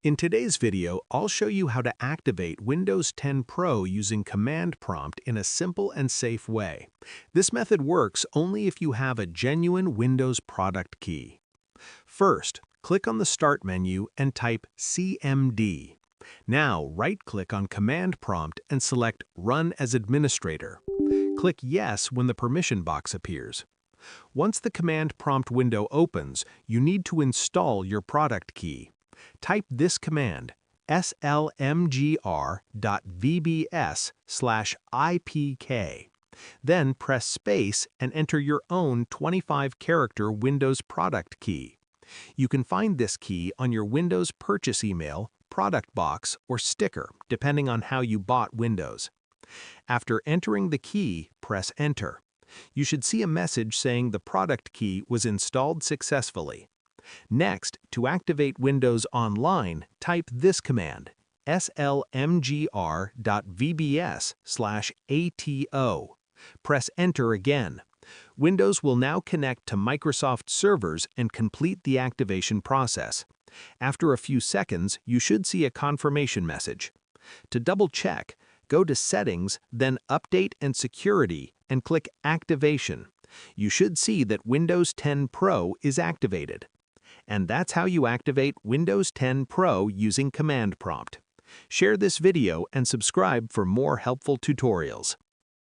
In today's video, I'll show you how to activate Windows 10 Pro using Command Prompt in a simple and safe way. This method works only if you have a genuine Windows product key. First, click on the Start menu and type CMD. Now, right-click on Command Prompt and select Run as Administrator. Click Yes when the permission box appears. Once the Command Prompt window opens, you need to install your product key. Type this command, slmgr.vbs/ipk. Then press space and enter your own 25-character Windows product key. You can find this key on your Windows purchase email, product box, or sticker, depending on how you bought Windows. After entering the key, press Enter. You should see a message saying the product key was installed successfully. Next, to activate Windows Online, type this command, slmgr.vbs/ato. Press Enter again. Windows will now connect to Microsoft servers and complete the activation process. After a few seconds, you should see a confirmation message. To double-check, go to Settings, then Update and Security, and click Activation. You should see that Windows 10 Pro is activated. And that's how you activate Windows 10 Pro using Command Prompt. Share this video and subscribe for more helpful tutorials.